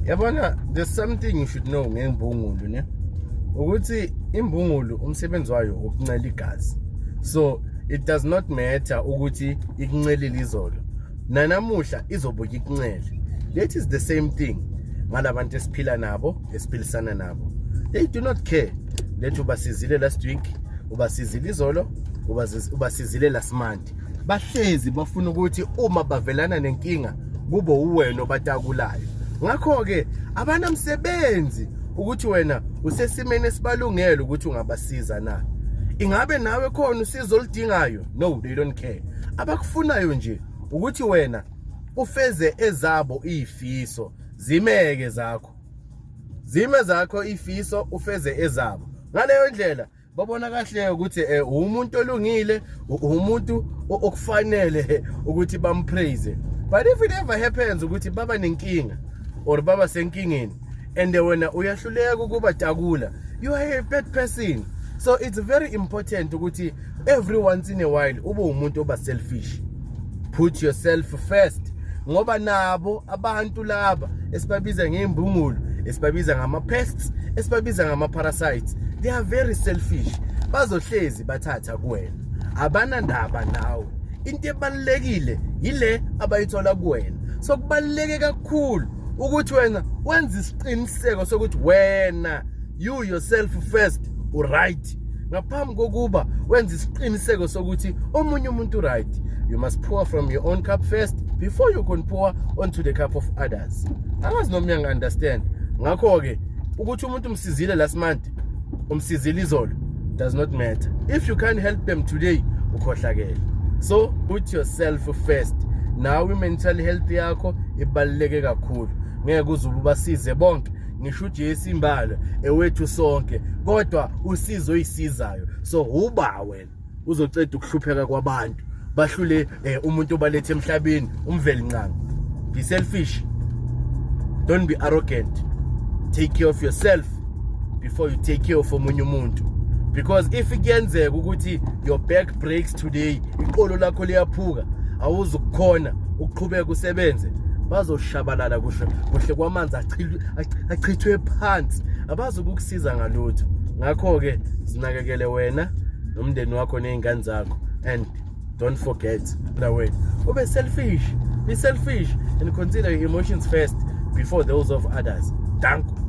Yabona, there's something you should know ngembungulu ne ukuthi imbungulu umsebenzi wayo ukuncela igazi. So it does not matter ukuthi ikuncelile izolo nanamuhla izobuka ikuncele. That is the same thing ngalabantu esiphila nabo esiphilisana nabo. They do not care that ubasizile last week, ubasizile izolo, ubasizile last month. Bahlezi bafuna ukuthi uma bavelana nenkinga kube uwena obatakulayo. Ngakho ke abanamsebenzi ukuthi wena usesimene esibalungele ukuthi ungabasiza na. Ingabe nawe khona usizo oludingayo? No, they don't care. Abakufunayo nje ukuthi wena ufeze ezabo izifiso, zimeke zakho. Zime zakho izifiso ufeze ezabo. Ngaleyo ndlela babona kahle ukuthi umuntu olungile, umuntu okufanele ukuthi bampraise. But if it ever happens ukuthi baba nenkinga or baba senkingeni and wena uyahluleka ukuba takula, you are a bad person. So it's very important ukuthi every once in a while ube umuntu oba selfish. Put yourself first. Ngoba nabo abantu laba esibabiza ngembungulu, esibabiza ngama-pests, esibabiza ngama-parasites, they are very selfish. Bazohlezi bathatha kuwena, abanandaba nawe. Into ebalekile yile abayithola kuwena. So kubaleke kakhulu ukuthi wena wenza isiqiniseko sokuthi wena you yourself first right. Ngaphambi kokuba wenza isiqiniseko sokuthi omunye umuntu right. You must pour from your own cup first before you can pour onto the cup of others. Angazi noma uyangi-understand. Ngakho ke ukuthi umuntu umsizile last month, umsizile izolo, does not matter. If you can't help them today, ukhohlakele. So put yourself first. Nawe mental health yakho ibaluleke kakhulu. Ngeke uzuba basize bonke, ngisho uJesu imbala ewethu sonke, kodwa usizo oyisizayo. So uba wena uzoceda ukuhlupheka kwabantu, bahlule umuntu obalethe emhlabeni umveli nqanga. Be selfish. Don't be arrogant. Take care of yourself before you take care of omunye umuntu. Because if kuyenzeka ukuthi your back breaks today, iqolo lakho liyaphuka, awuzukukhona ukuqhubeka usebenze, bazoshabalala kuhle kwamanzi achithwe phansi, abazokukusiza ngalutho. Ngakho ke zinakekele wena nomndeni wakho nezingane zakho, and don't forget that way. Ube selfish. Be selfish and consider your emotions first before those of others. Thank you.